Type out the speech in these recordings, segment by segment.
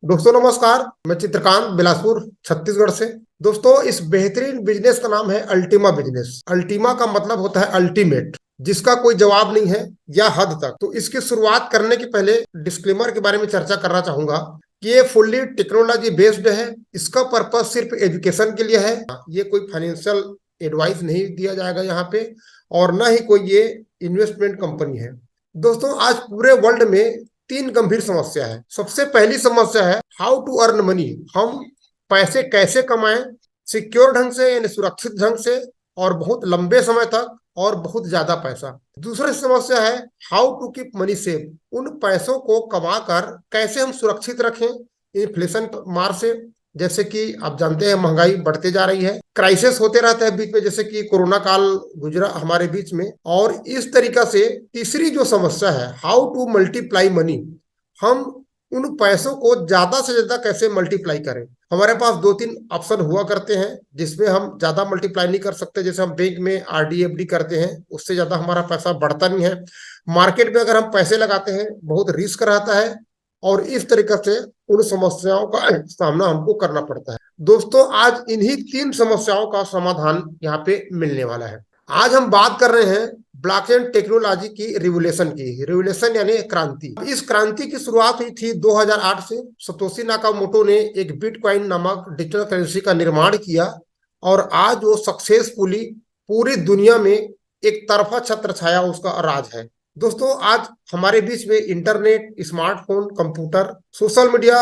दोस्तों नमस्कार। मैं चित्रकांत बिलासपुर छत्तीसगढ़ से। दोस्तों इस बेहतरीन बिजनेस का नाम है अल्टीमा बिजनेस। अल्टीमा का मतलब होता है अल्टीमेट, जिसका कोई जवाब नहीं है या हद तक। तो इसकी शुरुआत करने के पहले डिस्क्लेमर के बारे में चर्चा करना चाहूंगा कि ये फुल्ली टेक्नोलॉजी बेस्ड है। इसका पर्पज सिर्फ एजुकेशन के लिए है। ये कोई फाइनेंशियल एडवाइस नहीं दिया जाएगा यहाँ पे, और ना ही कोई ये इन्वेस्टमेंट कंपनी है। दोस्तों आज पूरे वर्ल्ड में तीन गंभीर समस्या है। सबसे पहली समस्या है हाउ टू अर्न मनी। हम पैसे कैसे कमाएं सिक्योर ढंग से, यानी सुरक्षित ढंग से, और बहुत लंबे समय तक, और बहुत ज्यादा पैसा। दूसरी समस्या है how to keep money safe. उन पैसों को कमाकर कैसे हम सुरक्षित रखें इन्फ्लेशन मार से। जैसे कि आप जानते हैं महंगाई बढ़ते जा रही है, क्राइसिस होते रहते हैं बीच में, जैसे कि कोरोना काल गुजरा हमारे बीच में। और इस तरीका से तीसरी जो समस्या है हाउ टू मल्टीप्लाई मनी। हम उन पैसों को ज्यादा से ज्यादा कैसे मल्टीप्लाई करें। हमारे पास दो तीन ऑप्शन हुआ करते हैं जिसमें हम ज्यादा मल्टीप्लाई नहीं कर सकते। जैसे हम बैंक में आरडी एफडी करते हैं, उससे ज्यादा हमारा पैसा बढ़ता नहीं है। मार्केट में अगर हम पैसे लगाते हैं बहुत रिस्क रहता है, और इस तरीके से उन समस्याओं का सामना हमको करना पड़ता है। दोस्तों आज इन्हीं तीन समस्याओं का समाधान यहाँ पे मिलने वाला है। आज हम बात कर रहे हैं ब्लॉकचेन टेक्नोलॉजी की रिवोल्यूशन की। रिवोल्यूशन यानी क्रांति। इस क्रांति की शुरुआत हुई थी 2008 से। सतोशी नाकामोटो ने एक बिटकॉइन नामक डिजिटल करेंसी का निर्माण किया, और आज वो सक्सेसफुली पूरी दुनिया में एक तरफा छत्र छाया उसका राज है। दोस्तों आज हमारे बीच में internet, smartphone, computer, social media,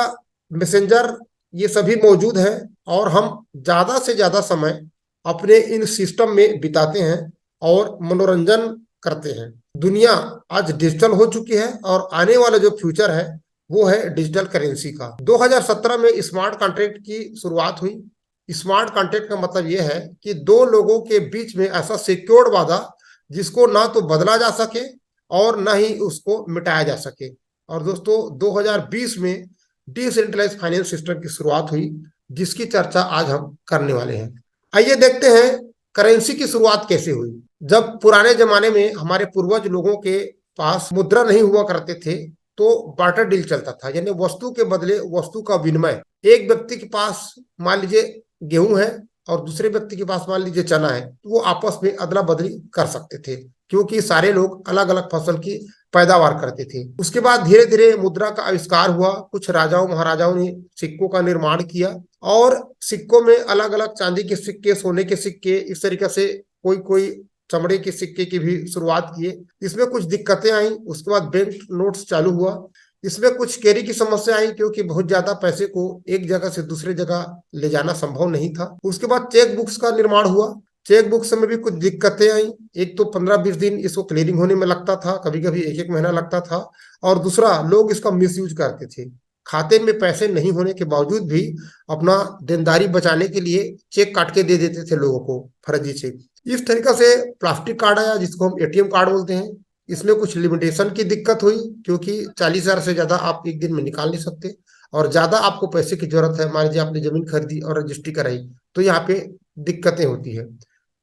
messenger, ये सभी मौजूद हैं, और हम ज्यादा से ज्यादा समय अपने इन सिस्टम में बिताते हैं और मनोरंजन करते हैं। दुनिया आज डिजिटल हो चुकी है, और आने वाला जो फ्यूचर है वो है डिजिटल करेंसी का। 2017 में स्मार्ट कॉन्ट्रैक्ट की शुरुआत हुई। स्मार्ट कॉन्ट्रैक्ट का मतलब यह है कि दो लोगों के बीच में ऐसा सिक्योर्ड वादा जिसको ना तो बदला जा सके और ना ही उसको मिटाया जा सके। और दोस्तों 2020 में डिसेंट्रलाइज फाइनेंस सिस्टम की शुरुआत हुई, जिसकी चर्चा आज हम करने वाले हैं। आइए देखते हैं करेंसी की शुरुआत कैसे हुई। जब पुराने जमाने में हमारे पूर्वज लोगों के पास मुद्रा नहीं हुआ करते थे, तो बार्टर डील चलता था, यानी वस्तु के बदले वस्तु का विनिमय। एक व्यक्ति के पास मान लीजिए गेहूं है और दूसरे व्यक्ति के पास मान लीजिए चना है, तो वो आपस में अदला बदली कर सकते थे, क्योंकि सारे लोग अलग अलग फसल की पैदावार करते थे। उसके बाद धीरे धीरे मुद्रा का आविष्कार हुआ। कुछ राजाओं महाराजाओं ने सिक्कों का निर्माण किया, और सिक्कों में अलग अलग चांदी के सिक्के, सोने के सिक्के, इस तरीके से कोई कोई चमड़े के सिक्के की भी शुरुआत किए। इसमें कुछ दिक्कतें आई। उसके बाद बैंक नोट्स चालू हुआ। इसमें कुछ कैरी की समस्या आई, क्योंकि बहुत ज्यादा पैसे को एक जगह से दूसरे जगह ले जाना संभव नहीं था। उसके बाद चेक बुक्स का निर्माण हुआ। चेक बुक्स में भी कुछ दिक्कतें आई। एक तो 15-20 दिन इसको क्लियरिंग होने में लगता था, कभी कभी एक एक महीना लगता था। और दूसरा, लोग इसका मिसयूज करते थे। खाते में पैसे नहीं होने के बावजूद भी अपना देनदारी बचाने के लिए चेक काट के दे देते थे लोगों को, फर्जी चेक। इस तरीके से प्लास्टिक कार्ड आया, जिसको हम एटीएम कार्ड बोलते हैं। इसमें कुछ लिमिटेशन की दिक्कत हुई, क्योंकि 40,000 से ज्यादा आप एक दिन में निकाल नहीं सकते, और ज्यादा आपको पैसे की जरूरत है, मान लीजिए आपने जमीन खरीदी और रजिस्ट्री कराई, तो यहाँ पे दिक्कतें होती है।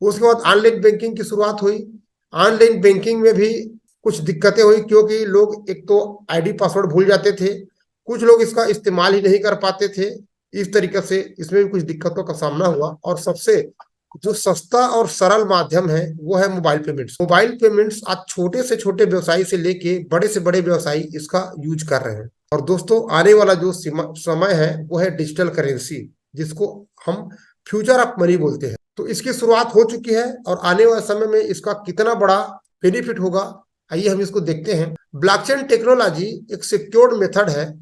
उसके बाद ऑनलाइन बैंकिंग की शुरुआत हुई। ऑनलाइन बैंकिंग में भी कुछ दिक्कतें हुई, क्योंकि लोग एक तो आईडी पासवर्ड भूल जाते थे, कुछ लोग इसका इस्तेमाल ही नहीं कर पाते थे। इस तरीके से इसमें भी कुछ दिक्कतों का सामना हुआ। और सबसे जो सस्ता और सरल माध्यम है वो है मोबाइल पेमेंट्स। मोबाइल पेमेंट्स आज छोटे से छोटे व्यवसायी से लेके बड़े से बड़े व्यवसायी इसका यूज कर रहे हैं। और दोस्तों आने वाला जो समय है वो है डिजिटल करेंसी, जिसको हम फ्यूचर ऑफ मनी बोलते हैं। तो इसकी शुरुआत हो चुकी है, और आने वाले समय में इसका कितना बड़ा बेनिफिट होगा, आइए हम इसको देखते हैं। ब्लॉकचेन टेक्नोलॉजी एक सिक्योर्ड मेथड है,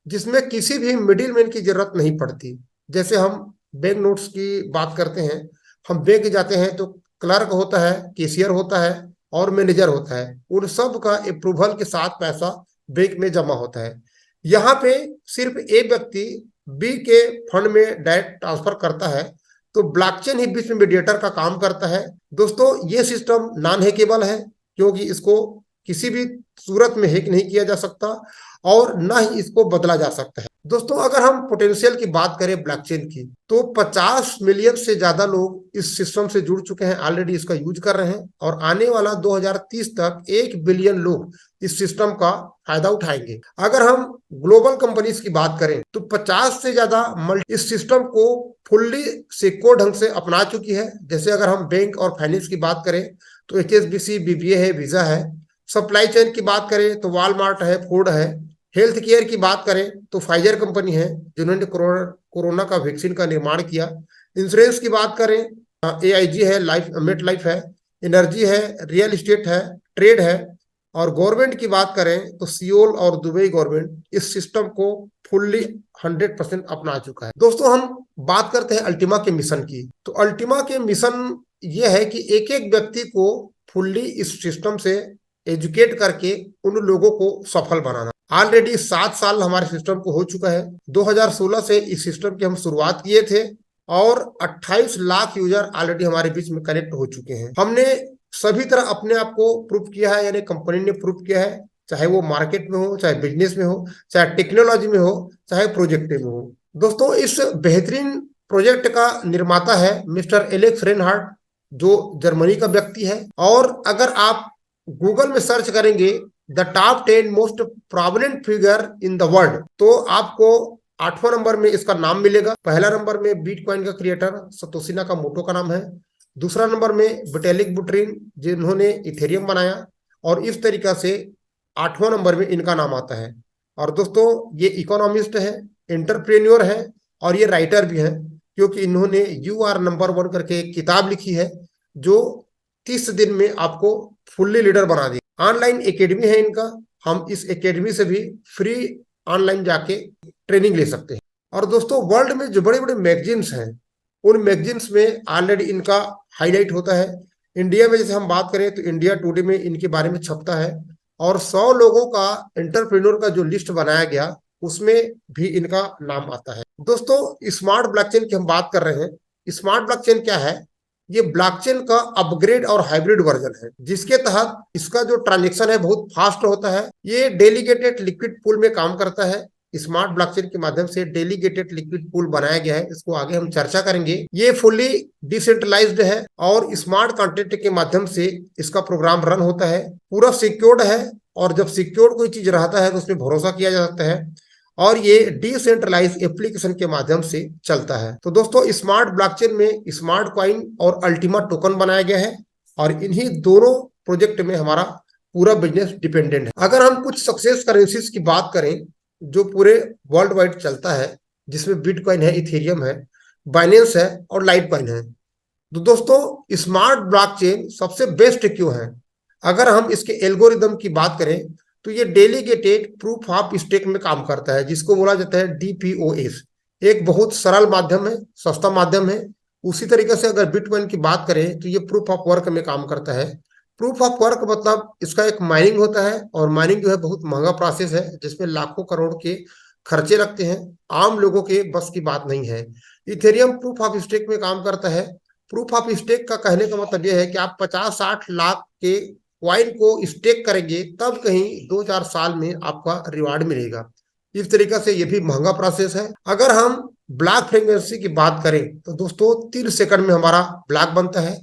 जिसमें किसी भी मिडिल मैन की जरूरत नहीं पड़ती। जैसे हम बैंक नोट्स की बात करते हैं, हम बैंक जाते हैं तो क्लर्क होता है, कैशियर होता है, और मैनेजर होता है। उन सब का अप्रूवल के साथ पैसा बैंक में जमा होता है। यहाँ पे सिर्फ एक व्यक्ति बी के फंड में डायरेक्ट ट्रांसफर करता है, तो ब्लॉकचेन ही बीच में मीडिएटर का काम करता है। दोस्तों ये सिस्टम नॉन हैकेबल है, क्योंकि इसको किसी भी सूरत में हैक नहीं किया जा सकता और ना ही इसको बदला जा सकता है। दोस्तों अगर हम पोटेंशियल की बात करें ब्लॉकचेन की, तो 50 मिलियन से ज्यादा लोग इस सिस्टम से जुड़ चुके हैं, ऑलरेडी इसका यूज कर रहे हैं और आने वाला 2030 तक 1 बिलियन लोग इस सिस्टम का फायदा उठाएंगे। अगर हम ग्लोबल कंपनीज की बात करें तो 50 से ज्यादा इस सिस्टम को फुल्ली सिक्योर ढंग से अपना चुकी है। जैसे अगर हम बैंक और फाइनेंस की बात करें तो HSBC, BBA है, वीजा है। सप्लाई चेन की बात करें तो वॉलमार्ट है, फोर्ड है। हेल्थ केयर की बात करें तो फाइजर कंपनी है जिन्होंने कोरोना का वैक्सीन का निर्माण किया। इंश्योरेंस की बात करें AIG है, लाइफ मेट लाइफ है। एनर्जी है, रियल एस्टेट है, ट्रेड है। और गवर्नमेंट की बात करें तो सियोल और दुबई गवर्नमेंट इस सिस्टम को फुल्ली 100% अपना चुका है। दोस्तों हम बात करते हैं अल्टीमा के मिशन की, तो अल्टीमा के मिशन ये है कि एक एक व्यक्ति को फुल्ली इस सिस्टम से एजुकेट करके उन लोगों को सफल बनाना। ऑलरेडी 7 साल हमारे सिस्टम को हो चुका है। 2016 से इस सिस्टम की हम शुरुआत किए थे और 28 लाख यूजर ऑलरेडी हमारे बीच में कनेक्ट हो चुके हैं। हमने सभी तरह अपने आप को प्रूव किया है, यानी कंपनी ने प्रूव किया है, चाहे वो मार्केट में हो, चाहे बिजनेस में हो, चाहे टेक्नोलॉजी में हो, चाहे प्रोजेक्ट में हो। दोस्तों इस बेहतरीन प्रोजेक्ट का निर्माता है मिस्टर एलेक्स रेनहार्ड, जो जर्मनी का व्यक्ति है। और अगर आप गूगल में सर्च करेंगे the top 10 most prominent figure in the world, तो आपको 8वां नंबर में इसका नाम मिलेगा। पहला नंबर में बिटकॉइन का क्रिएटर सतोशी नाकामोटो का नाम है। दूसरा नंबर में विटालिक बुटेरिन जिन्होंने इथेरियम बनाया, और इस तरीका से 8वां नंबर में इनका नाम आता है। और दोस्तों ये इकोनॉमिस्ट है, एंटरप्रेन्योर है और ये राइटर भी है, क्योंकि इन्होंने UR नंबर 1 करके एक किताब लिखी है जो 30 दिन में आपको फुल्ली लीडर बना दी। ऑनलाइन एकेडमी है इनका, हम इस एकेडमी से भी फ्री ऑनलाइन जाके ट्रेनिंग ले सकते हैं। और दोस्तों वर्ल्ड में जो बड़े बड़े मैगजीन्स हैं उन मैगजीन्स में ऑलरेडी इनका हाईलाइट होता है। इंडिया में जैसे हम बात करें तो इंडिया टुडे में इनके बारे में छपता है, और 100 लोगों का एंटरप्रेन्योर का जो लिस्ट बनाया गया उसमें भी इनका नाम आता है। दोस्तों स्मार्ट ब्लॉकचेन की हम बात कर रहे हैं। स्मार्ट ब्लॉकचेन क्या है? ये ब्लॉकचेन का अपग्रेड और हाइब्रिड वर्जन है, जिसके तहत इसका जो ट्रांजेक्शन है बहुत फास्ट होता है। ये डेलीगेटेड लिक्विड पूल में काम करता है। स्मार्ट ब्लॉकचेन के माध्यम से डेलीगेटेड लिक्विड पूल बनाया गया है, इसको आगे हम चर्चा करेंगे। ये फुल्ली डिसेंट्रलाइज्ड है और स्मार्ट कॉन्ट्रैक्ट के माध्यम से इसका प्रोग्राम रन होता है। पूरा सिक्योर्ड है, और जब सिक्योर्ड कोई चीज रहता है तो उसमें भरोसा किया जा सकता है, और ये डिसेंट्रलाइज एप्लीकेशन के माध्यम से चलता है। तो दोस्तों स्मार्ट ब्लॉकचेन में स्मार्ट कॉइन और अल्टीमा टोकन बनाया गया है, और इन्हीं दोनों प्रोजेक्ट में हमारा पूरा बिजनेस डिपेंडेंट है। अगर हम कुछ सक्सेस करेंसीज की बात करें जो पूरे वर्ल्ड वाइड चलता है, जिसमें बिटकॉइन है, इथेरियम है, बाइनेंस है और लाइटकॉइन है। तो दोस्तों स्मार्ट ब्लॉकचेन सबसे बेस्ट क्यों है? अगर हम इसके एल्गोरिदम की बात करें तो ये डेलीगेटेड प्रूफ ऑफ स्टेक में काम करता है, जिसको बोला जाता है DPoS। एक बहुत सरल माध्यम है, सस्ता माध्यम है। उसी तरीके से अगर बिटकॉइन की बात करें तो ये प्रूफ ऑफ वर्क में काम करता है। प्रूफ ऑफ वर्क मतलब इसका एक माइनिंग होता है, और माइनिंग जो है बहुत महंगा प्रोसेस है, जिसमें लाखों करोड़ के खर्चे लगते हैं, आम लोगों के बस की बात नहीं है। इथेरियम प्रूफ ऑफ स्टेक में काम करता है। प्रूफ ऑफ स्टेक का कहने का मतलब यह है कि आप 50-60 लाख के कॉइन को स्टेक करेंगे तब कहीं 2-4 साल में आपका रिवार्ड मिलेगा। इस तरीके से ये भी महंगा प्रोसेस है। अगर हम ब्लॉक फ्रीक्वेंसी की बात करें तो दोस्तों 3 सेकंड में हमारा ब्लॉक बनता है।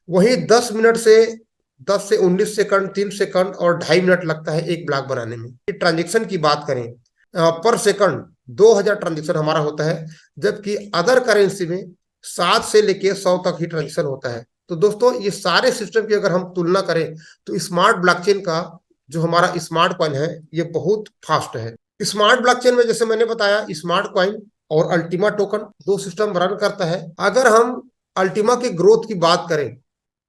वहीं 10 से 19 सेकंड, 3 सेकंड और 2.5 मिनट लगता है एक ब्लॉक बनाने में। ट्रांजेक्शन की बात करें पर सेकंड 2000 ट्रांजेक्शन हमारा होता है, जबकि अदर करेंसी में 7 से लेके 100 तक ही ट्रांजेक्शन होता है। तो दोस्तों ये सारे सिस्टम की अगर हम तुलना करें तो स्मार्ट ब्लॉकचेन का जो हमारा स्मार्ट कॉइन है ये बहुत फास्ट है। स्मार्ट ब्लॉकचेन में जैसे मैंने बताया स्मार्ट कॉइन और अल्टीमा टोकन 2 सिस्टम रन करता है। अगर हम अल्टीमा की ग्रोथ की बात करें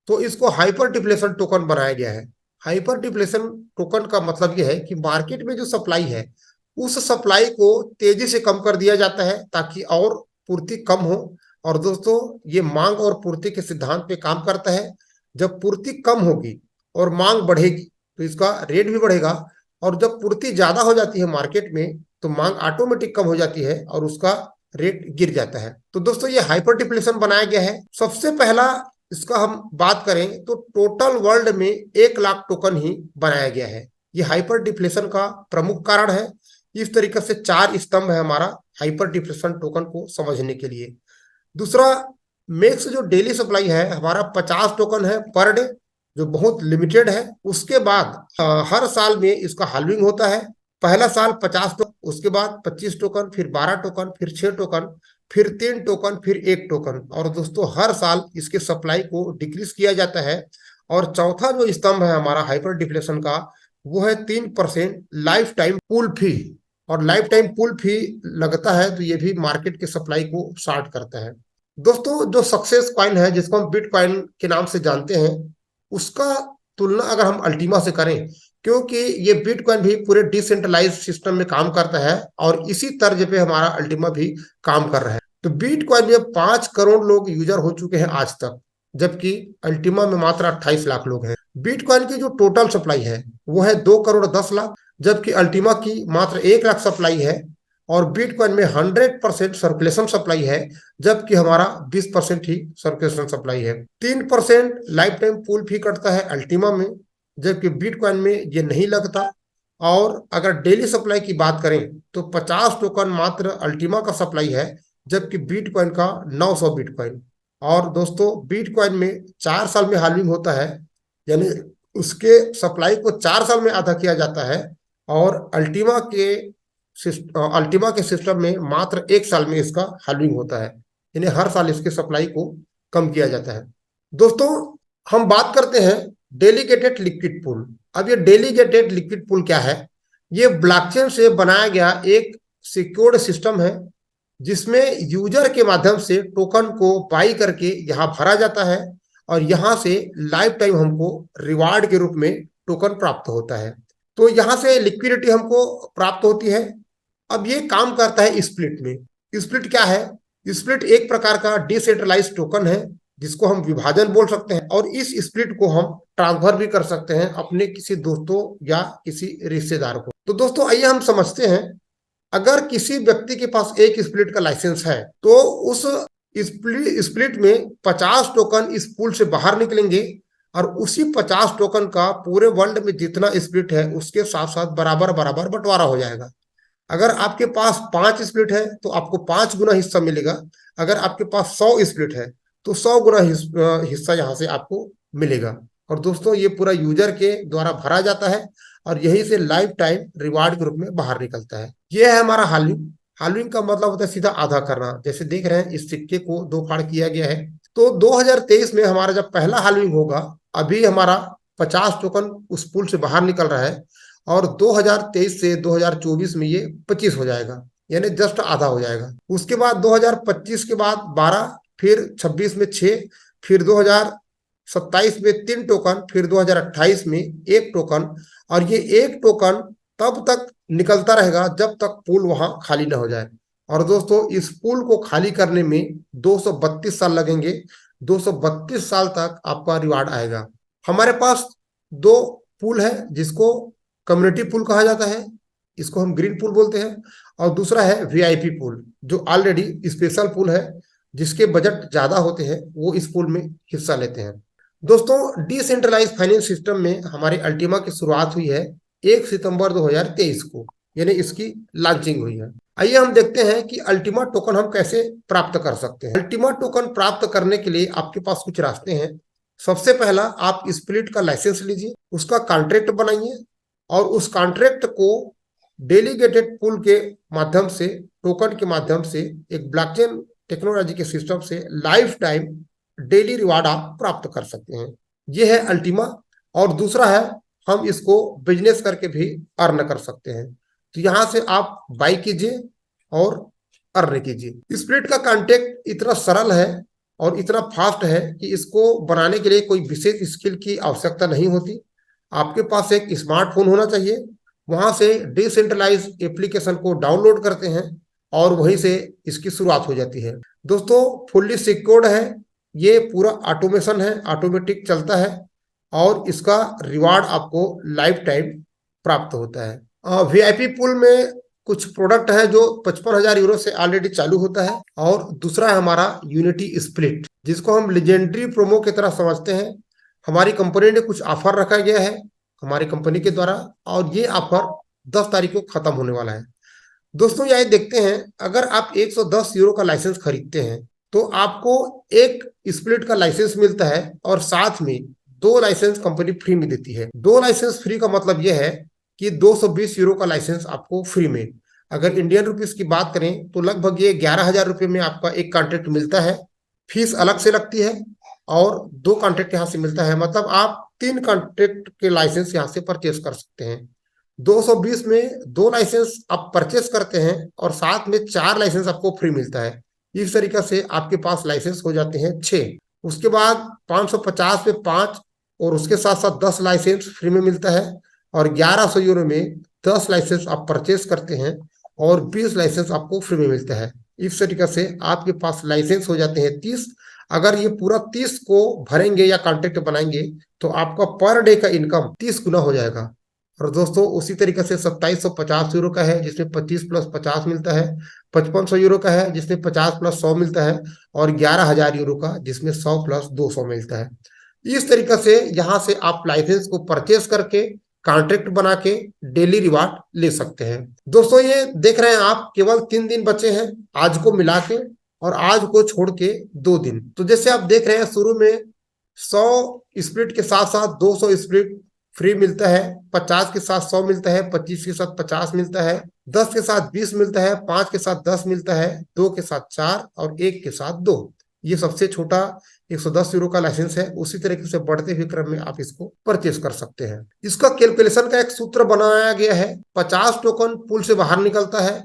तो इसको हाइपर डिफ्लेशन टोकन बनाया गया है। हाइपर डिफ्लेशन टोकन का मतलब यह है कि मार्केट में जो सप्लाई है उस सप्लाई को तेजी से कम कर दिया जाता है ताकि और पूर्ति कम हो। और दोस्तों ये मांग और पूर्ति के सिद्धांत पे काम करता है। जब पूर्ति कम होगी और मांग बढ़ेगी तो इसका रेट भी बढ़ेगा, और जब पूर्ति ज्यादा हो जाती है मार्केट में तो मांग ऑटोमेटिक कम हो जाती है और उसका रेट गिर जाता है। तो दोस्तों ये हाइपर डिफ्लेशन बनाया गया है। सबसे पहला इसका हम बात करें तो टोटल वर्ल्ड में 1 लाख टोकन ही बनाया गया है। ये हाइपर डिफ्लेशन का प्रमुख कारण है। इस तरीके से 4 स्तंभ है हमारा हाइपर डिफ्लेशन टोकन को समझने के लिए। दूसरा, मैक्स जो डेली सप्लाई है हमारा 50 टोकन है पर डे, जो बहुत लिमिटेड है। उसके बाद हर साल में इसका हाल्विंग होता है। पहला साल 50 टोकन, उसके बाद 25 टोकन, फिर 12 टोकन, फिर 6 टोकन, फिर 3 टोकन, फिर 1 टोकन। और दोस्तों हर साल इसके सप्लाई को डिक्रीज किया जाता है। और चौथा जो स्तंभ है हमारा हाइपर डिफ्लेशन का, वो है 3% लाइफ टाइम पूल फी। और लाइफ टाइम पूल फी लगता है तो ये भी मार्केट के सप्लाई को शार्ट करता है। दोस्तों जो सक्सेस कॉइन है जिसको हम बिटकॉइन के नाम से जानते हैं, उसका तुलना अगर हम अल्टीमा से करें, क्योंकि ये बिटकॉइन भी पूरे डिसेंट्रलाइज सिस्टम में काम करता है और इसी तर्ज पे हमारा अल्टीमा भी काम कर रहा है। तो बिटकॉइन में 5 करोड़ लोग यूजर हो चुके हैं आज तक, जबकि अल्टीमा में मात्र 28 लाख लोग हैं। बिटकॉइन की जो टोटल सप्लाई है वो है 2 करोड़ 10 लाख, जबकि अल्टीमा की मात्र 1 लाख सप्लाई है। और बिटकॉइन में 100% सर्कुलेशन सप्लाई है, जबकि हमारा 20% ही सर्कुलेशन सप्लाई है। 3% लाइफ टाइम पूल फी कटता है अल्टीमा में, जबकि बिटकॉइन में ये नहीं लगता। और अगर डेली सप्लाई की बात करें तो 50 टोकन मात्र अल्टीमा का सप्लाई है, जबकि बिटकॉइन का 900 बिटकॉइन। और दोस्तों बिटकॉइन में 4 साल में हाल्विंग होता है, यानी उसके सप्लाई को 4 साल में आधा किया जाता है। और अल्टीमा के सिस्टम में मात्र 1 साल में इसका हाल्विंग होता है, यानी हर साल इसके सप्लाई को कम किया जाता है। दोस्तों हम बात करते हैं डेलीगेटेड लिक्विड पूल। अब ये डेलीगेटेड लिक्विड पूल क्या है? ये ब्लॉकचेन से बनाया गया एक सिक्योर्ड सिस्टम है, जिसमें यूजर के माध्यम से टोकन को बाई करके यहाँ भरा जाता है और यहाँ से लाइफ टाइम हमको रिवार्ड के रूप में टोकन प्राप्त होता है। तो यहाँ से लिक्विडिटी हमको प्राप्त होती है। अब ये काम करता है स्प्लिट में। स्प्लिट क्या है? स्प्लिट एक प्रकार का डिसेंट्रलाइज टोकन है, जिसको हम विभाजन बोल सकते हैं। और इस स्प्लिट को हम ट्रांसफर भी कर सकते हैं अपने किसी दोस्तों या किसी रिश्तेदार को। तो दोस्तों आइए हम समझते हैं, अगर किसी व्यक्ति के पास एक स्प्लिट का लाइसेंस है तो उस स्प्लिट में 50 टोकन इस पूल से बाहर निकलेंगे और उसी 50 टोकन का पूरे वर्ल्ड में जितना स्प्लिट है उसके साथ साथ बराबर बराबर बंटवारा हो जाएगा। अगर आपके पास 5 स्प्लिट है तो आपको 5 गुना हिस्सा मिलेगा। अगर आपके पास 100 स्प्लिट है तो 100 गुना हिस्सा यहाँ से आपको मिलेगा। और दोस्तों ये पूरा यूजर के द्वारा भरा जाता है और यही से लाइफ टाइम रिवार्ड के रूप में बाहर निकलता है। ये है हमारा हाल्विंग। हाल्विंग का मतलब होता है सीधा आधा करना। जैसे देख रहे हैं इस सिक्के को 2 फाड़ किया गया है। तो 2023 में हमारा जब पहला हाल्विंग होगा, अभी हमारा 50 टोकन उस पूल से बाहर निकल रहा है और 2023 से 2024 में ये 25 हो जाएगा, यानी जस्ट आधा हो जाएगा। उसके बाद 2025 के बाद 12, फिर 26 में 6, फिर 2027 में 3 टोकन, फिर 2028 में 1 टोकन। और ये 1 टोकन तब तक निकलता रहेगा जब तक पूल वहां खाली ना हो जाए। और दोस्तों इस पूल को खाली करने में 232 साल लगेंगे। 232 साल तक आपका रिवार्ड आएगा। हमारे पास 2 पूल है, जिसको कम्युनिटी पूल कहा जाता है, इसको हम ग्रीन पूल बोलते हैं। और दूसरा है वीआईपी पूल, जो ऑलरेडी स्पेशल पूल है, जिसके बजट ज्यादा होते हैं वो इस पूल में हिस्सा लेते हैं। दोस्तों डिसेंट्रलाइज फाइनेंस सिस्टम में हमारी अल्टीमा की शुरुआत हुई है 1 सितंबर 2023 को, यानी इसकी लॉन्चिंग हुई है। आइए हम देखते हैं कि अल्टीमा टोकन हम कैसे प्राप्त कर सकते हैं। अल्टीमा टोकन प्राप्त करने के लिए आपके पास कुछ रास्ते हैं। सबसे पहला, आप स्प्लिट का लाइसेंस लीजिए, उसका कॉन्ट्रैक्ट बनाइए और उस कॉन्ट्रैक्ट को डेलीगेटेड पूल के माध्यम से, टोकन के माध्यम से, एक ब्लॉकचेन टेक्नोलॉजी के सिस्टम से लाइफ टाइम डेली रिवार्ड आप प्राप्त कर सकते हैं। ये है अल्टीमा। और दूसरा है, हम इसको बिजनेस करके भी अर्न कर सकते हैं। तो यहां से आप बाई कीजिए और अर्न कीजिए। स्प्लिट का कॉन्टेक्ट इतना सरल है और इतना फास्ट है कि इसको बनाने के लिए कोई विशेष स्किल की आवश्यकता नहीं होती। आपके पास एक स्मार्टफोन होना चाहिए, वहां से डिसेंट्रलाइज एप्लीकेशन को डाउनलोड करते हैं और वहीं से इसकी शुरुआत हो जाती है। दोस्तों फुल्ली सिक्योर्ड है, ये पूरा ऑटोमेशन है, ऑटोमेटिक चलता है और इसका रिवार्ड आपको लाइफ टाइम प्राप्त होता है। वीआईपी पूल में कुछ प्रोडक्ट है जो 55,000 यूरो से ऑलरेडी चालू होता है, और दूसरा है हमारा यूनिटी स्प्लिट, जिसको हम लेजेंडरी प्रोमो की तरह समझते हैं। हमारी कंपनी ने कुछ ऑफर रखा गया है हमारी कंपनी के द्वारा, और ये ऑफर 10 तारीख को खत्म होने वाला है। दोस्तों यहाँ देखते हैं, अगर आप 110 यूरो का लाइसेंस खरीदते हैं तो आपको एक स्प्लिट का लाइसेंस मिलता है, और साथ में 2 लाइसेंस कंपनी फ्री में देती है। 2 लाइसेंस फ्री का मतलब यह है कि 220 यूरो का लाइसेंस आपको फ्री में। अगर इंडियन रुपीस की बात करें तो लगभग ये 11,000 रुपये में आपका एक कॉन्ट्रैक्ट मिलता है। फीस अलग से लगती है, और 2 कॉन्ट्रैक्ट यहाँ से मिलता है, मतलब आप 3 कॉन्ट्रैक्ट के लाइसेंस यहाँ से परचेस कर सकते हैं। 220 में 2 लाइसेंस आप परचेस करते हैं, और साथ में 4 लाइसेंस आपको फ्री मिलता है। इस तरीके से आपके पास लाइसेंस हो जाते हैं 6। उसके बाद 550 पे 5, और उसके साथ साथ 10 लाइसेंस फ्री में मिलता है, और 1100 यूरो में 10 लाइसेंस आप परचेस करते हैं, और 20 लाइसेंस आपको फ्री में मिलता है। इस तरीके से आपके पास लाइसेंस हो जाते हैं 30। अगर ये पूरा 30 को भरेंगे या कॉन्ट्रैक्ट बनाएंगे तो आपका पर डे का इनकम 30 गुना हो जाएगा। और दोस्तों उसी तरीके से 2750 यूरो का है, जिसमें 25 प्लस 50 मिलता है। 5500 यूरो का है, जिसमें 50 प्लस 100 मिलता है। और 11,000 यूरो का, जिसमें 100 प्लस 200 मिलता है। इस तरीके से यहाँ से आप लाइसेंस को परचेस करके कॉन्ट्रैक्ट बना के डेली रिवार्ड ले सकते हैं। दोस्तों ये देख रहे हैं आप, केवल 3 दिन बचे हैं आज को मिला के, और आज को छोड़ के 2 दिन। तो जैसे आप देख रहे हैं, शुरू में 100 स्प्लिट के साथ साथ 200 स्प्लिट फ्री मिलता है, 50 के साथ 100 मिलता है, 25 के साथ 50 मिलता है, 10 के साथ 20 मिलता है, 5 के साथ 10 मिलता है, 2 के साथ 4, और 1 के साथ 2। ये सबसे छोटा 110 यूरो का लाइसेंस है। उसी तरीके से बढ़ते हुए क्रम में आप इसको परचेस कर सकते हैं। इसका कैलकुलेशन का एक सूत्र बनाया गया है। 50 टोकन पूल से बाहर निकलता है,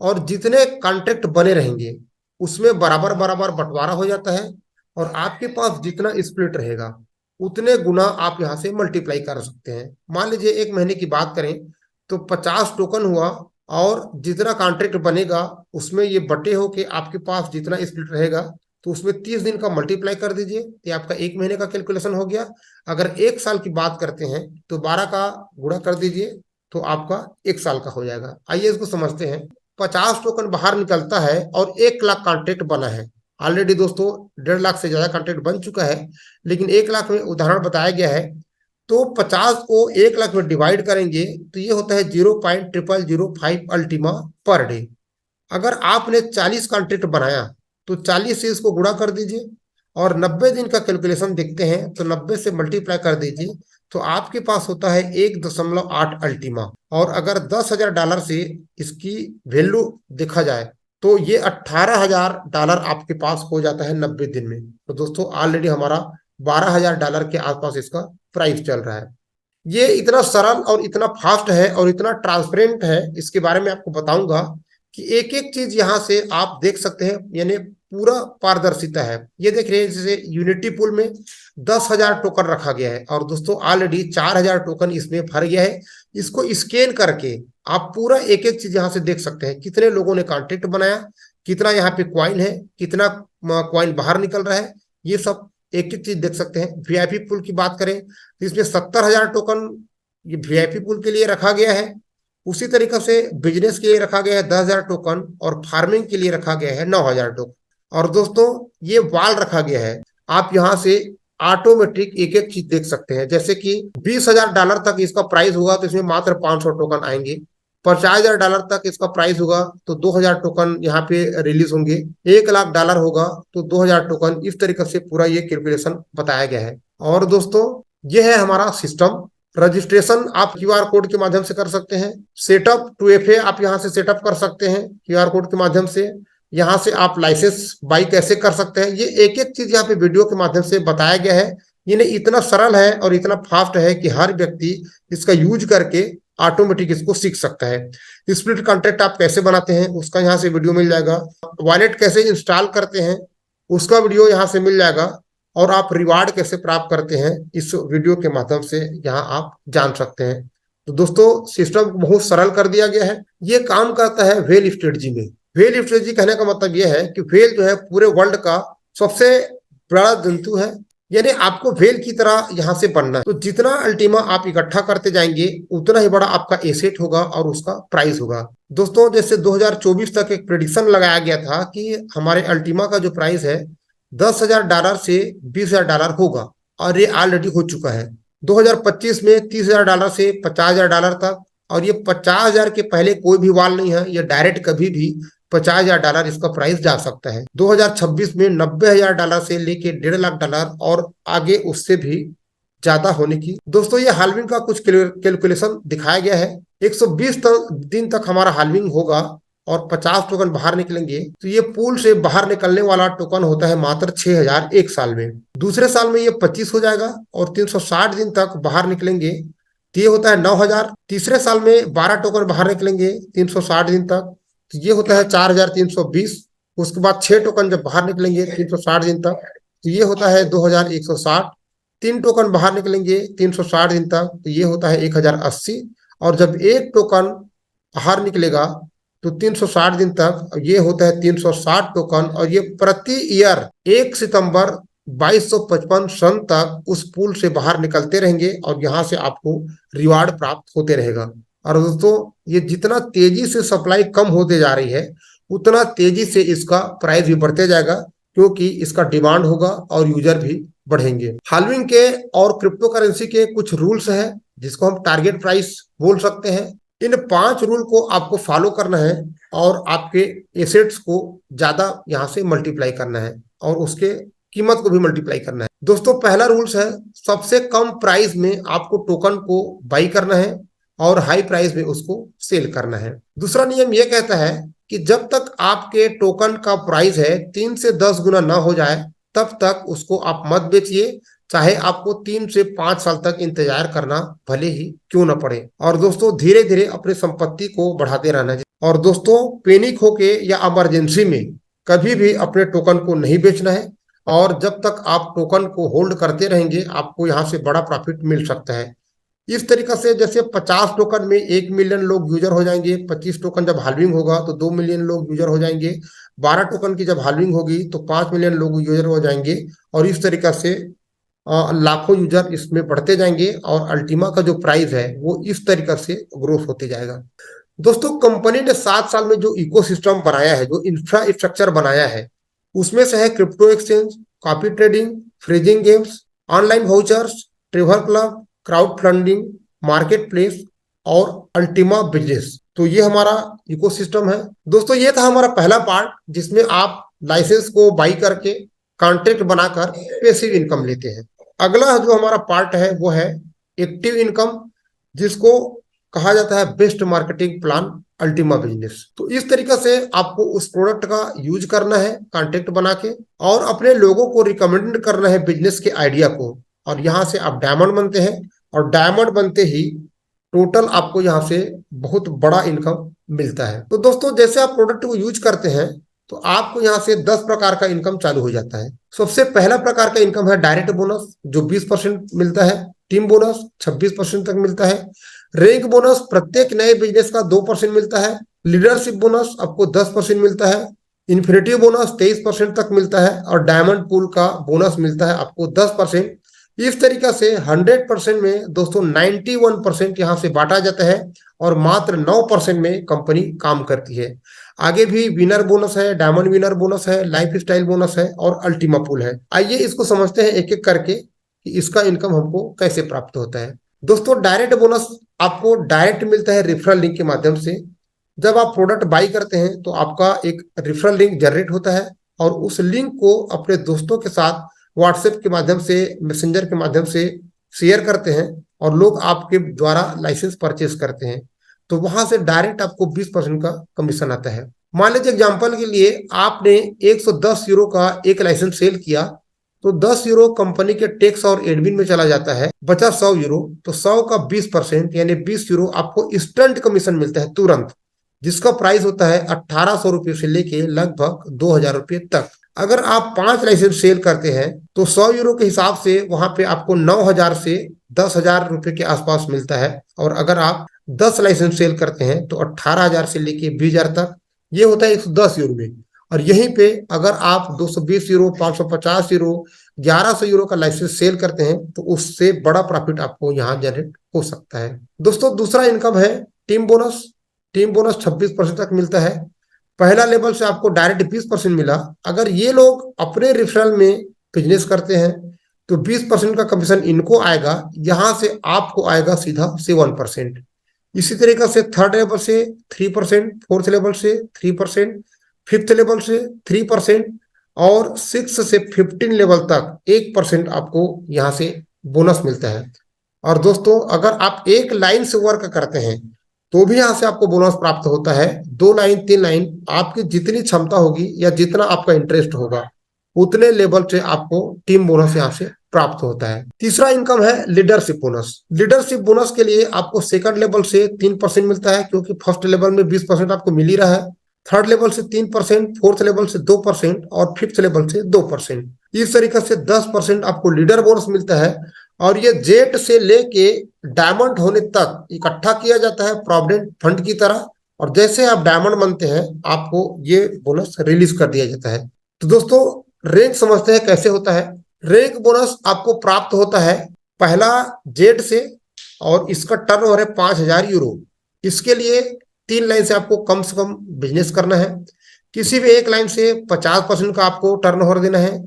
और जितने कॉन्ट्रैक्ट बने रहेंगे उसमें बराबर बराबर बंटवारा हो जाता है, और आपके पास जितना स्प्लिट रहेगा उतने गुना आप यहाँ से मल्टीप्लाई कर सकते हैं। मान लीजिए 1 महीने की बात करें तो 50 टोकन हुआ, और जितना कॉन्ट्रैक्ट बनेगा उसमें ये बटे होके आपके पास जितना स्प्लिट रहेगा, तो उसमें 30 दिन का मल्टीप्लाई कर दीजिए, ये आपका 1 महीने का कैलकुलेशन हो गया। अगर 1 साल की बात करते हैं तो 12 का गुणा कर दीजिए, तो आपका 1 साल का हो जाएगा। आइए इसको समझते हैं। 50 टोकन बाहर निकलता है, और 1 लाख कॉन्ट्रैक्ट बना है। ऑलरेडी दोस्तों 1.5 लाख से ज्यादा कॉन्ट्रैक्ट बन चुका है, लेकिन 1 लाख में उदाहरण बताया गया है। तो 50 को 1 लाख में डिवाइड करेंगे तो ये होता है 0.0005 अल्टीमा पर डे। अगर आपने 40 कॉन्ट्रैक्ट बनाया तो 40 से इसको गुणा कर दीजिए, और 90 दिन का कैलकुलेशन देखते हैं तो 90 से मल्टीप्लाई कर दीजिए, तो आपके पास होता है 1.8 अल्टीमा। और अगर $10,000 से इसकी वैल्यू देखा जाए तो ये $18,000 आपके पास हो जाता है 90 दिन में। तो दोस्तों ऑलरेडी हमारा $12,000 के आसपास इसका प्राइस चल रहा है। ये इतना सरल और इतना फास्ट है और इतना ट्रांसपेरेंट है, इसके बारे में आपको बताऊंगा कि एक एक चीज यहाँ से आप देख सकते हैं, यानी पूरा पारदर्शिता है। ये देख रहे हैं, जैसे यूनिटी पूल में 10,000 टोकन रखा गया है, और दोस्तों ऑलरेडी 4,000 टोकन इसमें भर गया है। इसको स्कैन करके आप पूरा एक एक चीज यहाँ से देख सकते हैं, कितने लोगों ने कॉन्ट्रैक्ट बनाया, कितना यहाँ पे क्वाइन है, कितना क्वाइन बाहर निकल रहा है, ये सब एक एक चीज देख सकते हैं। वीआईपी पूल की बात करें तो इसमें 70,000 टोकन ये वीआईपी पूल के लिए रखा गया है। उसी तरीके से बिजनेस के लिए रखा गया है 10,000 टोकन, और फार्मिंग के लिए रखा गया है 9,000 टोकन। और दोस्तों ये वाल रखा गया है, आप यहाँ से ऑटोमेटिक एक एक चीज देख सकते हैं। जैसे कि $20,000 तक इसका प्राइस होगा तो इसमें मात्र 500 टोकन आएंगे। $50,000 तक इसका प्राइस होगा तो 2,000 टोकन यहाँ पे रिलीज होंगे। $1,00,000 होगा तो 2,000 टोकन। इस तरीके से पूरा ये कैलकुलेशन बताया गया है। और दोस्तों ये है हमारा सिस्टम। रजिस्ट्रेशन आप क्यूआर कोड के माध्यम से कर सकते हैं। सेटअप टू एफए आप यहाँ से सेटअप कर सकते हैं क्यूआर कोड के माध्यम से। यहाँ से आप लाइसेंस बाई कैसे कर सकते हैं, ये एक एक चीज यहाँ पे वीडियो के माध्यम से बताया गया है। ये इतना सरल है और इतना फास्ट है कि हर व्यक्ति इसका यूज करके ऑटोमेटिक इसको सीख सकता है। स्प्लिट कॉन्ट्रैक्ट आप कैसे बनाते हैं उसका यहाँ से वीडियो मिल जाएगा। वॉलेट कैसे इंस्टॉल करते हैं उसका वीडियो यहाँ से मिल जाएगा। और आप रिवार्ड कैसे प्राप्त करते हैं इस वीडियो के माध्यम से यहाँ आप जान सकते हैं। तो दोस्तों सिस्टम बहुत सरल कर दिया गया है। ये काम करता है व्हेल स्ट्रेटजी में। व्हेल स्ट्रेटजी कहने का मतलब यह है कि व्हेल जो है पूरे वर्ल्ड का सबसे बड़ा जंतु है। यानी आपको वेल की तरह यहाँ से बनना है। तो जितना अल्टीमा आप इकट्ठा करते जाएंगे उतना ही बड़ा आपका एसेट होगा और उसका प्राइस होगा। दोस्तों जैसे 2024 तक एक प्रेडिक्शन लगाया गया था कि हमारे अल्टीमा का जो प्राइस है $10,000 से $20,000 होगा, और ये ऑलरेडी हो चुका है। 2025 में $30,000 से $50,000 तक, और ये 50,000 के पहले कोई भी वाल नहीं है, ये डायरेक्ट कभी भी $50,000 इसका प्राइस जा सकता है। 2026 में $90,000 से लेके $1.5 लाख और आगे उससे भी ज्यादा होने की दोस्तों ये हाल्विंग का कुछ कैलकुलेशन दिखाया गया है। 120 दिन तक हमारा हाल्विंग होगा और 50 टोकन बाहर निकलेंगे, तो ये पूल से बाहर निकलने वाला टोकन होता है मात्र 6,000 एक साल में। दूसरे साल में ये 25 हो जाएगा और 360 दिन तक बाहर निकलेंगे तो ये होता है 9,000। तीसरे साल में 12 टोकन बाहर निकलेंगे 360 दिन तक, तो ये होता है 4,320। उसके बाद 6 टोकन जब बाहर निकलेंगे 360 दिन तक, तो ये होता है 2,160। 3 टोकन बाहर निकलेंगे 360 दिन तक, तो ये होता है 1,080। और जब एक टोकन बाहर निकलेगा तो 360 दिन तक, ये होता है 360 टोकन, और ये प्रति ईयर 1 सितंबर 2255 सन तक उस पूल से बाहर निकलते रहेंगे और यहाँ से आपको रिवार्ड प्राप्त होते रहेगा। और दोस्तों ये जितना तेजी से सप्लाई कम होते जा रही है उतना तेजी से इसका प्राइस भी बढ़ते जाएगा, क्योंकि इसका डिमांड होगा और यूजर भी बढ़ेंगे। हाल्विंग के और क्रिप्टो करेंसी के कुछ रूल्स हैं जिसको हम टारगेट प्राइस बोल सकते हैं। इन 5 रूल को आपको फॉलो करना है और आपके एसेट्स को ज्यादा यहाँ से मल्टीप्लाई करना है और उसके कीमत को भी मल्टीप्लाई करना है। दोस्तों पहला रूल्स है सबसे कम प्राइस में आपको टोकन को बाई करना है और हाई प्राइस में उसको सेल करना है। दूसरा नियम यह कहता है कि जब तक आपके टोकन का प्राइस है 3 से 10 गुना ना हो जाए तब तक उसको आप मत बेचिए, चाहे आपको 3 से 5 साल तक इंतजार करना भले ही क्यों ना पड़े। और दोस्तों धीरे धीरे अपनी संपत्ति को बढ़ाते रहना चाहिए। और दोस्तों पैनिक होके या इमरजेंसी में कभी भी अपने टोकन को नहीं बेचना है, और जब तक आप टोकन को होल्ड करते रहेंगे आपको यहाँ से बड़ा प्रॉफिट मिल सकता है। इस तरीके से जैसे 50 टोकन में 1 मिलियन लोग यूजर हो जाएंगे, 25 टोकन जब हाल्विंग होगा तो 2 मिलियन लोग यूजर हो जाएंगे, 12 टोकन की जब हाल्विंग होगी तो 5 मिलियन लोग यूजर हो जाएंगे, और इस तरीके से लाखों यूजर इसमें बढ़ते जाएंगे और अल्टीमा का जो प्राइस है वो इस तरीके से ग्रोथ होते जाएगा। दोस्तों कंपनी ने 7 साल में जो इकोसिस्टम बनाया है, जो इंफ्रास्ट्रक्चर बनाया है, उसमें से है crypto exchange, copy trading, freezing games, online vouchers, travel club, crowd funding, market place और अल्टीमा बिजनेस। तो ये हमारा इकोसिस्टम है। दोस्तों ये था हमारा पहला पार्ट जिसमें आप लाइसेंस को बाई करके कॉन्ट्रैक्ट बनाकर पैसिव इनकम लेते हैं। अगला जो हमारा पार्ट है वो है एक्टिव इनकम, जिसको कहा जाता है best marketing plan Ultima business. तो इस तरीके से आपको उस प्रोडक्ट का यूज करना है कॉन्ट्रैक्ट बना के, और अपने लोगों को रिकमेंड करना है बिजनेस के आइडिया को, और यहाँ से आप डायमंड बनते हैं, और डायमंड बनते ही टोटल आपको यहाँ से बहुत बड़ा इनकम मिलता है। तो दोस्तों जैसे आप प्रोडक्ट को यूज करते हैं तो आपको यहाँ से 10 प्रकार का इनकम चालू हो जाता है। सबसे पहला प्रकार का इनकम है डायरेक्ट बोनस जो 20% मिलता है, टीम बोनस 26% तक मिलता है, रैंक बोनस प्रत्येक नए बिजनेस का 2% मिलता है, लीडरशिप बोनस आपको 10% मिलता है, इन्फिनिटी बोनस 23% तक मिलता है, और डायमंड पूल का बोनस मिलता है आपको 10%। इस तरीके से 100% में दोस्तों 91% यहाँ से बांटा जाता है और मात्र 9% में कंपनी काम करती है। आगे भी विनर बोनस है, डायमंड विनर बोनस है, लाइफ स्टाइल बोनस है और अल्टीमा पूल है। आइए इसको समझते हैं एक एक करके कि इसका इनकम हमको कैसे प्राप्त होता है। दोस्तों डायरेक्ट बोनस आपको डायरेक्ट मिलता है रेफरल लिंक के माध्यम से। जब आप प्रोडक्ट बाई करते हैं तो आपका एक रेफरल लिंक जनरेट होता है, और उस लिंक को अपने दोस्तों के साथ व्हाट्सएप के माध्यम से, मैसेंजर के माध्यम से शेयर करते हैं, और लोग आपके द्वारा लाइसेंस परचेस करते हैं, तो वहां से डायरेक्ट आपको 20% का कमीशन आता है। मान लीजिए एग्जांपल के लिए आपने 110 यूरो का एक लाइसेंस सेल किया, तो 10 यूरो कंपनी के टैक्स और एडमिन में चला जाता है, बचा 100 यूरो, तो 100 का 20% यानी 20 यूरो आपको इंस्टेंट कमीशन मिलता है तुरंत, जिसका प्राइस होता है 1,800 रुपये से लेके लगभग 2,000 रुपये तक। अगर आप 5 लाइसेंस सेल करते हैं तो 100 यूरो के हिसाब से वहां पे आपको 9,000 से 10,000 रुपये के आसपास मिलता है, और अगर आप 10 लाइसेंस सेल करते हैं तो 18,000 से लेके 20,000 तक, ये होता है 110 यूरो में। और यहीं पे अगर आप 220 यूरो, 550 यूरो, 1100 यूरो का लाइसेंस सेल करते हैं तो उससे बड़ा प्रॉफिट आपको यहाँ जनरेट हो सकता है। दोस्तों दूसरा इनकम है टीम बोनस। टीम बोनस 26% तक मिलता है। पहला लेवल से आपको डायरेक्ट 20% मिला। अगर ये लोग अपने रेफरल में बिजनेस करते हैं तो 20% का कमीशन इनको आएगा, यहां से आपको आएगा सीधा 7%। इसी तरीके से थर्ड लेवल से 3%, फोर्थ लेवल से 3%, फिफ्थ लेवल से 3%, और 6 से 15 लेवल तक 1% आपको यहाँ से बोनस मिलता है। और दोस्तों अगर आप एक लाइन से वर्क करते हैं तो भी यहाँ से आपको बोनस प्राप्त होता है। 2 लाइन 3 लाइन, आपकी जितनी क्षमता होगी या जितना आपका इंटरेस्ट होगा उतने लेवल से आपको टीम बोनस यहाँ से प्राप्त होता है। तीसरा इनकम है लीडरशिप बोनस। लीडरशिप बोनस के लिए आपको सेकंड लेवल से 3% मिलता है, क्योंकि फर्स्ट लेवल में 20% आपको मिल ही रहा है। थर्ड लेवल से 3%, फोर्थ लेवल से 2% और फिफ्थ लेवल से 2%। इस तरीके से 10% आपको लीडर बोनस मिलता है। और ये जेट से लेके डायमंड होने तक इकट्ठा किया जाता है प्रोविडेंट फंड की तरह, और जैसे आप डायमंड बनते हैं आपको ये बोनस रिलीज कर दिया जाता है। तो दोस्तों रैंक समझते हैं कैसे होता है। रैंक बोनस आपको प्राप्त होता है पहला जेड से, और इसका टर्नओवर है 5,000 यूरो। इसके लिए 3 लाइन से आपको कम से कम बिजनेस करना है। किसी भी एक लाइन से 50% का आपको टर्नओवर देना है,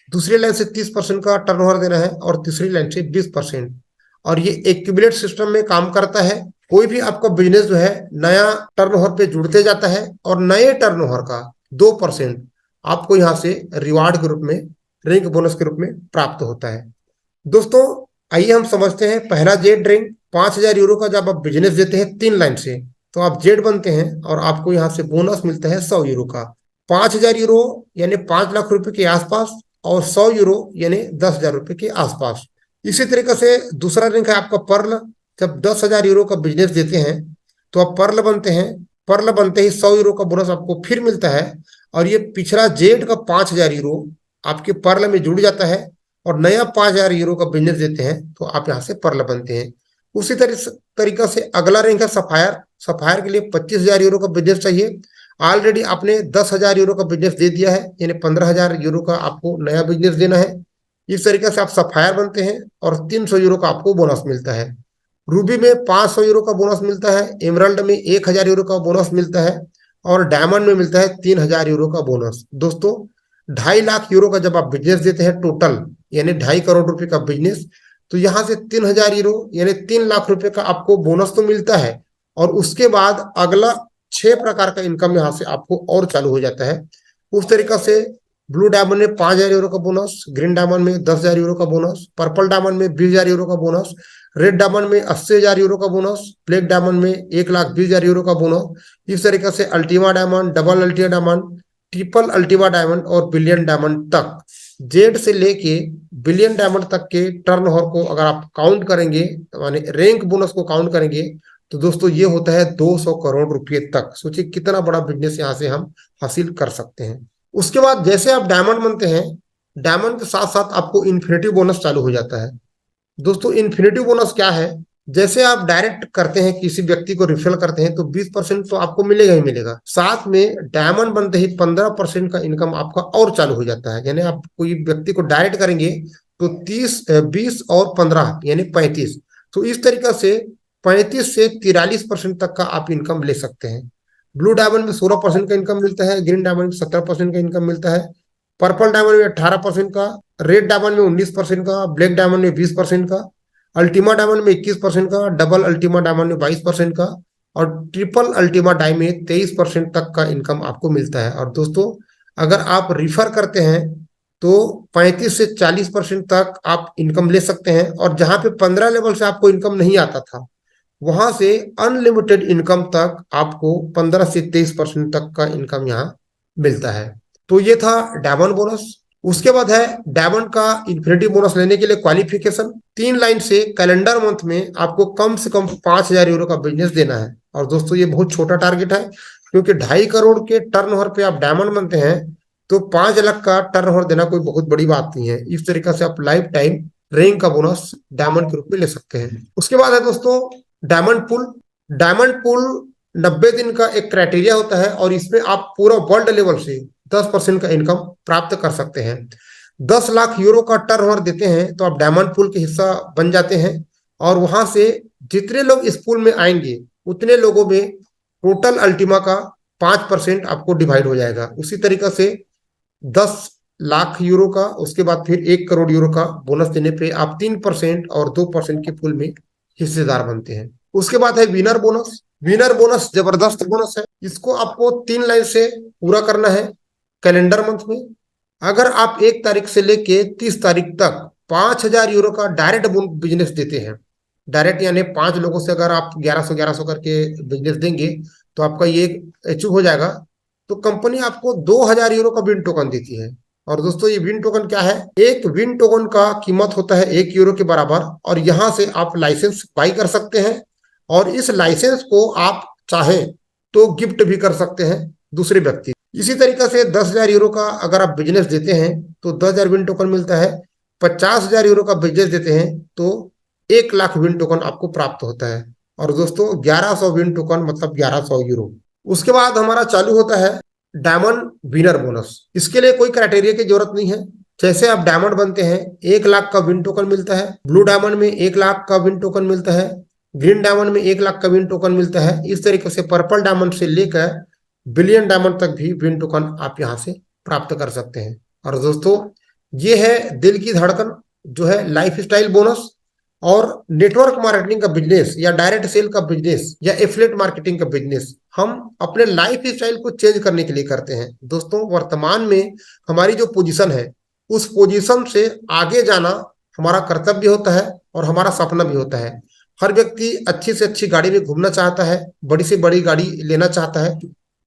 दूसरी लाइन से 30% का टर्नओवर देना है, और तीसरी लाइन से 20%। और ये एक्यूमुलेट सिस्टम में काम करता है। कोई भी आपका बिजनेस जो है नया टर्नओवर पे जुड़ते जाता है, और नए टर्नओवर का 2% आपको यहाँ से रिवार्ड के रूप में, रैंक बोनस के रूप में प्राप्त होता है। दोस्तों आइए हम समझते हैं पहला जेड रैंक। 5,000 यूरो का जब आप बिजनेस देते हैं 3 लाइन से तो आप जेड बनते हैं, और आपको यहाँ से बोनस मिलता है 100 यूरो का। 5,000 यूरो यानी 5 लाख रुपए के आसपास, और 100 यूरो यानी 10,000 रुपए के आसपास। इसी तरीके से दूसरा रैंक है आपका पर्ल। जब 10,000 यूरो का बिजनेस देते हैं तो आप पर्ल बनते हैं। पर्ल बनते ही 100 यूरो का बोनस आपको फिर मिलता है, और ये पिछला जेड का 5,000 यूरो आपके पर्ल में जुड़ जाता है, और नया 5,000 यूरो का बिजनेस देते हैं तो आप यहाँ से पर्ल बनते हैं। उसी तरीका से अगला रैंक है सफायर। सफायर के लिए 25,000 यूरो का बिजनेस चाहिए। ऑलरेडी आपने 10,000 यूरो का बिजनेस दे दिया है, यानी 15,000 यूरो का आपको नया बिजनेस देना है। इस तरीके से आप सफायर बनते हैं, और 300 यूरो का आपको बोनस मिलता है। रूबी में 500 यूरो का बोनस मिलता है। एमराल्ड में 1,000 यूरो का बोनस मिलता है, और डायमंड में मिलता है 3,000 यूरो का बोनस। दोस्तों 2.5 लाख यूरो का जब आप बिजनेस देते हैं टोटल, यानी 2.5 करोड़ रुपए का बिजनेस, तो यहाँ से 3,000 यूरो यानी 3 लाख रुपए का आपको बोनस तो मिलता है, और उसके बाद अगला 6 प्रकार का इनकम यहाँ से आपको और चालू हो जाता है। उस तरीका से ब्लू डायमंड में 5,000 यूरो का बोनस, ग्रीन डायमंड में 10,000 यूरो का बोनस, पर्पल डायमंड में 20,000 यूरो का बोनस, रेड डायमंड में 80,000 यूरो का बोनस, ब्लैक डायमंड में 1,20,000 यूरो का बोनस। इस तरीके से Ultima diamond, double Ultima diamond, triple Ultima diamond और बिलियन डायमंड तक, जेड से लेके बिलियन डायमंड तक के टर्नओवर को अगर आप काउंट करेंगे, माने रैंक बोनस को काउंट करेंगे, तो दोस्तों ये होता है 200 करोड़ रुपए तक। सोचिए कितना बड़ा बिजनेस यहाँ से हम हासिल कर सकते हैं। उसके बाद जैसे आप डायमंड बनते हैं, डायमंड के साथ साथ आपको इन्फिनिटी बोनस चालू हो जाता है। दोस्तों इन्फिनिटी बोनस क्या है? जैसे आप डायरेक्ट करते हैं, किसी व्यक्ति को रिफर करते हैं, तो 20% तो आपको मिलेगा ही मिलेगा। साथ में डायमंड बनते ही 15% का इनकम आपका और चालू हो जाता है। यानी आप कोई व्यक्ति को डायरेक्ट करेंगे तो 20 और 15 यानी 35। तो इस तरीके से 35 से 43% तक का आप इनकम ले सकते हैं। ब्लू डायमंड में 16% का इनकम मिलता है, ग्रीन डायमंड में 17% का इनकम मिलता है, पर्पल डायमंड में 18% का, रेड डायमंड में 19% का, ब्लैक डायमंड में 20% का, अल्टीमा डायमंड में 21% का, डबल अल्टीमा डायमंड में 22% का, और ट्रिपल अल्टीमा डायमंड में 23% तक का इनकम आपको मिलता है। और दोस्तों अगर आप रिफर करते हैं तो 35 से 40% तक आप इनकम ले सकते हैं, और जहां पे 15 लेवल से आपको इनकम नहीं आता था, वहां से अनलिमिटेड इनकम तक आपको 15 से 23% तक का इनकम यहाँ मिलता है। तो ये था डायमंड बोनस। उसके बाद है डायमंड का इन्फिनिटी बोनस लेने के लिए क्वालिफिकेशन। 3 लाइन से कैलेंडर मंथ में आपको कम से कम 5,000 यूरो का बिजनेस देना है। और दोस्तों ये बहुत छोटा टारगेट है, क्योंकि 2.5 करोड़ के टर्नओवर पे आप डायमंड बनते हैं तो 5 लाख का टर्नओवर देना कोई बहुत बड़ी बात नहीं है। इस तरीके से आप लाइफ टाइम रैंक का बोनस डायमंड के रूप में ले सकते हैं। उसके बाद है दोस्तों डायमंड पुल। डायमंड पुल 90 दिन का एक क्राइटेरिया होता है, और इसमें आप पूरा वर्ल्ड लेवल से 10% का इनकम प्राप्त कर सकते हैं। 10 लाख यूरो का टर्नओवर देते हैं तो आप डायमंड पूल के हिस्सा बन जाते हैं, और वहां से जितने लोग इस पूल में आएंगे उतने लोगों में टोटल अल्टीमा का 5% आपको डिवाइड हो जाएगा। उसी तरीके से 10 लाख यूरो का, उसके बाद फिर 1 करोड़ यूरो का बोनस देने पे आप 3% और 2% के पूल में हिस्सेदार बनते हैं। उसके बाद है विनर बोनस। विनर बोनस जबरदस्त बोनस है। इसको आपको 3 लाइन से पूरा करना है कैलेंडर मंथ में। अगर आप 1 तारीख से लेके 30 तारीख तक 5,000 यूरो का डायरेक्ट बिजनेस देते हैं, डायरेक्ट यानी 5 लोगों से अगर आप 1100 करके बिजनेस देंगे तो आपका ये अचीव हो जाएगा, तो कंपनी आपको 2,000 यूरो का विन टोकन देती है। और दोस्तों ये विन टोकन क्या है? एक विन टोकन का कीमत होता है 1 यूरो के बराबर, और यहां से आप लाइसेंस बाई कर सकते हैं, और इस लाइसेंस को आप चाहें तो गिफ्ट भी कर सकते हैं दूसरे व्यक्ति। इसी तरीके से 10,000 यूरो का अगर आप बिजनेस देते हैं तो 10,000 विन टोकन मिलता है। 50,000 यूरो का बिजनेस देते हैं तो 1 लाख विन टोकन आपको प्राप्त होता है। और दोस्तों 1100 विन टोकन मतलब 1100 यूरो। उसके बाद हमारा चालू होता है डायमंड विनर बोनस। इसके लिए कोई क्राइटेरिया की जरूरत नहीं है। जैसे आप डायमंड बनते हैं 1 लाख का विन टोकन मिलता है, ब्लू डायमंड में 1 लाख का विन टोकन मिलता है, ग्रीन डायमंड में 1 लाख का विन टोकन मिलता है। इस तरीके से पर्पल डायमंड से लेकर बिलियन डायमंड तक भी विन टोकन आप यहाँ से प्राप्त कर सकते हैं। और दोस्तों ये है दिल की धड़कन जो है लाइफ स्टाइल बोनस, और नेटवर्क मार्केटिंग का बिजनेस या डायरेक्ट सेल का बिजनेस या एफिलिएट मार्केटिंग का बिजनेस हम अपने लाइफ स्टाइल को चेंज करने के लिए करते हैं। दोस्तों वर्तमान में हमारी जो पोजीशन है उस पोजीशन से आगे जाना हमारा कर्तव्य होता है और हमारा सपना भी होता है। हर व्यक्ति अच्छी से अच्छी गाड़ी में घूमना चाहता है, बड़ी से बड़ी गाड़ी लेना चाहता है,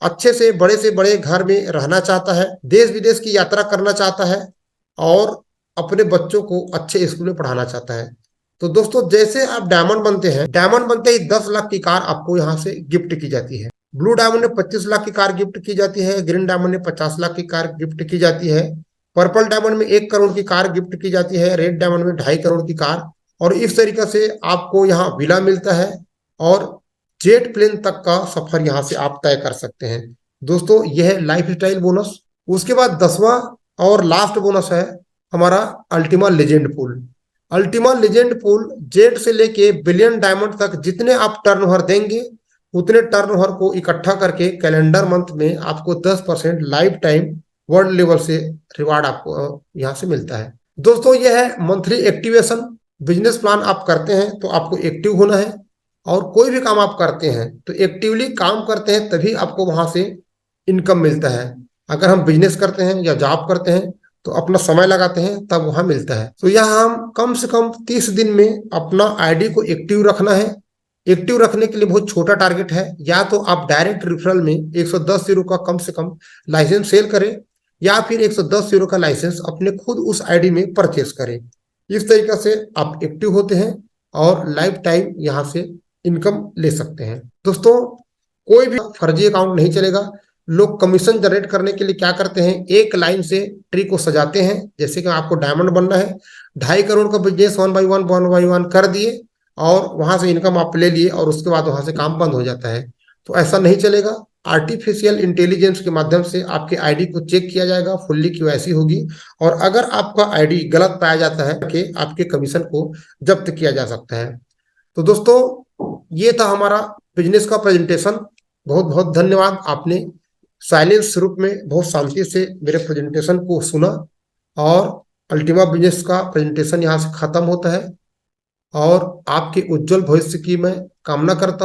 अच्छे से बड़े घर में रहना चाहता है, देश विदेश की यात्रा करना चाहता है, और अपने बच्चों को अच्छे स्कूल में पढ़ाना चाहता है। तो दोस्तों जैसे आप डायमंड बनते हैं, डायमंड बनते ही 10 लाख की कार आपको यहाँ से गिफ्ट की जाती है। ब्लू डायमंड में 25 लाख की कार गिफ्ट की जाती है, ग्रीन डायमंड में 50 लाख की कार गिफ्ट की जाती है, पर्पल डायमंड में 1 करोड़ की कार गिफ्ट की जाती है, रेड डायमंड में 2.5 करोड़ की कार। और इस तरीके से आपको यहाँ विला मिलता है, और जेट प्लेन तक का सफर यहाँ से आप तय कर सकते हैं। दोस्तों यह है लाइफ स्टाइल बोनस। उसके बाद 10वां और लास्ट बोनस है हमारा Ultima legend pool. Ultima legend pool jet से लेके बिलियन डायमंड तक जितने आप टर्नओवर देंगे उतने टर्नओवर को इकट्ठा करके कैलेंडर मंथ में आपको 10% लाइफ टाइम वर्ल्ड लेवल से रिवार्ड आपको यहाँ से मिलता है। दोस्तों यह है मंथली एक्टिवेशन। बिजनेस प्लान आप करते हैं तो आपको एक्टिव होना है, और कोई भी काम आप करते हैं तो एक्टिवली काम करते हैं तभी आपको वहां से इनकम मिलता है। अगर हम बिजनेस करते हैं या जॉब करते हैं तो अपना समय लगाते हैं तब वहां मिलता है। तो यह हम कम से कम 30 दिन में अपना आईडी को एक्टिव रखना है। एक्टिव रखने के लिए बहुत छोटा टारगेट है, या तो आप डायरेक्ट रेफरल में 110 यूरो का कम से कम लाइसेंस सेल करें, या फिर 110 यूरो का लाइसेंस अपने खुद उस आईडी में परचेस करें। इस तरीके से आप एक्टिव होते हैं और लाइफ टाइम यहाँ से इनकम ले सकते हैं। दोस्तों कोई भी फर्जी अकाउंट नहीं चलेगा। लोग कमीशन जनरेट करने के लिए क्या करते हैं, एक लाइन से ट्री को सजाते हैं। जैसे कि आपको डायमंड बनना है, 2.5 करोड़ का बिजनेस 1 by 1 कर दिए, और वहां से इनकम आप ले लिए, और उसके बाद वहां से काम बंद हो जाता है। तो ऐसा नहीं चलेगा। आर्टिफिशियल इंटेलिजेंस के माध्यम से आपके आईडी को चेक किया जाएगा, फुल्ली क्यूआईसी होगी, और अगर आपका आईडी गलत पाया जाता है कि आपके कमीशन को जब्त किया जा सकता है। तो दोस्तों ये था हमारा बिजनेस का प्रेजेंटेशन। बहुत बहुत धन्यवाद, आपने साइलेंस रूप में बहुत शांति से मेरे प्रेजेंटेशन को सुना। और अल्टीमा बिजनेस का प्रेजेंटेशन यहाँ से खत्म होता है, और आपके उज्जवल भविष्य की मैं कामना करता हूँ।